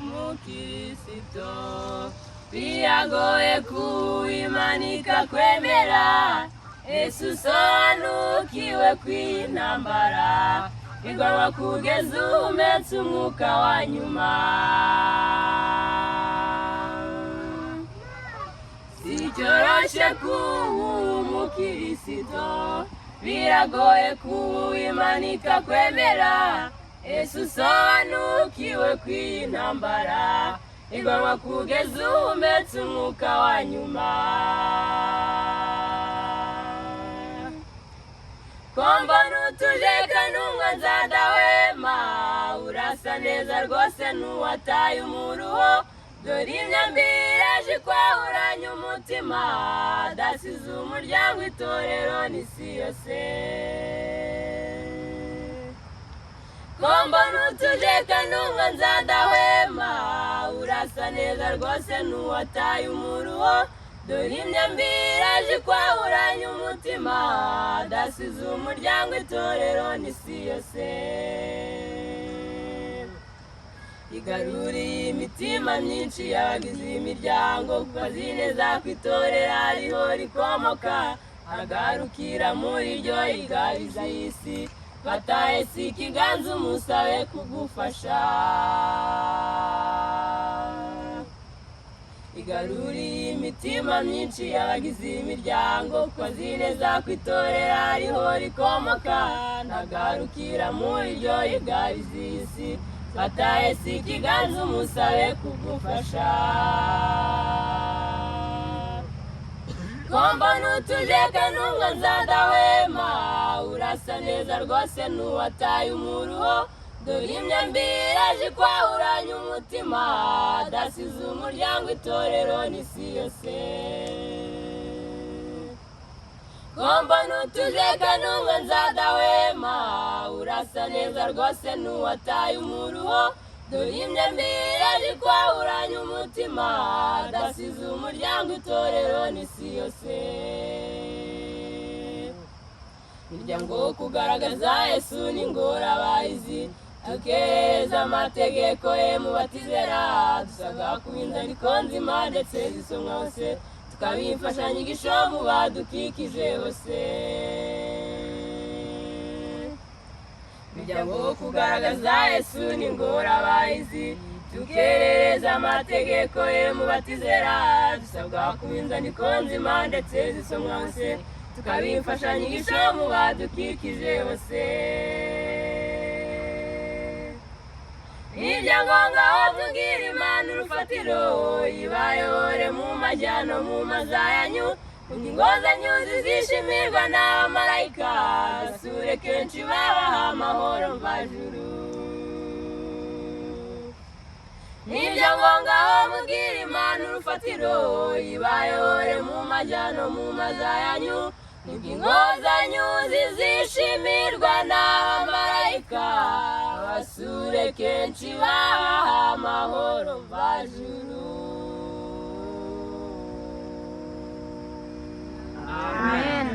umukristo biragoye kuwimanika kwemera Yesu usobanukiwe kw'intambara igomba kugeza uhumetse umwuka wa nyuma sicyoroshe kuba umukristo biragoye kuwimanika kwemera Yesu usobanukiwe kw'intambara igomba kugeza uhumetse umwuka wa nyuma kombona utujeka n'umwe nzadahwema urasa neza rwose n'uwataye umuruho dore imyambire aje kwahuranya umutima adasize umuryango itorero n'isi yose kombona utujeka n'umwe nzadahwema urasa neza rwose n'uwataye umuruho dore imyambire aje kwahuranya umutima adasize umuryango itorero n'isi yose igaruriye imitima myinshi y'abagize imiryango kuko azi neza ko itorero ariho rikomoka agarukira muri ryo igabiza isi fataye si ikiganza umusabe kugufasha igaruriye imitima myinshi y'abagize imiryango kuko azi neza ko itorero ariho rikomoka ntagarukira muri ryo igabiza isi fataye si ikiganza umusabe kugufasha kombona utujeka n'umwe nzadahwema urasa neza rwose n'uwataye umuruho dore imyambire aje kwahuranya umutima adasize umuryango itorero n'isi yose kombona utujeka n'umwe nzadahwema urasa neza rwose n'uwataye umuruho dore imyambire aje kwahuranya umutima adasize umuryango itorero n'isi yose imiryango wo kugaragaza Yesu ni ingorabahizi tukereza amategeko ye mu batizera dusabwa kuba inzandiko nzima ndetse zisomwa hose tukabimfashanyigisho mu badukikije hose imiryango wo kugaragaza Yesu ni ingorabahizi tukereza amategeko ye mu batizera dusabwa kuba inzandiko nzima ndetse zisomwa hose tukabimfashanyigisho mu badukikije hose ibyangombwa aho tubwira Imana urufatiro ibayobore mu majyano mu maza yanyu ingingo zanyu zizishimirwa n'abamarayika gasure kenshi babaha amahoro mvajuru ibyangombwa aho mubwira Imana urufatiro ibayobore mu majyano mu maza yanyu ingingo zanyu zizishimirwa n'abamarayika basure kenshi babaha amahoro mvajuru amen.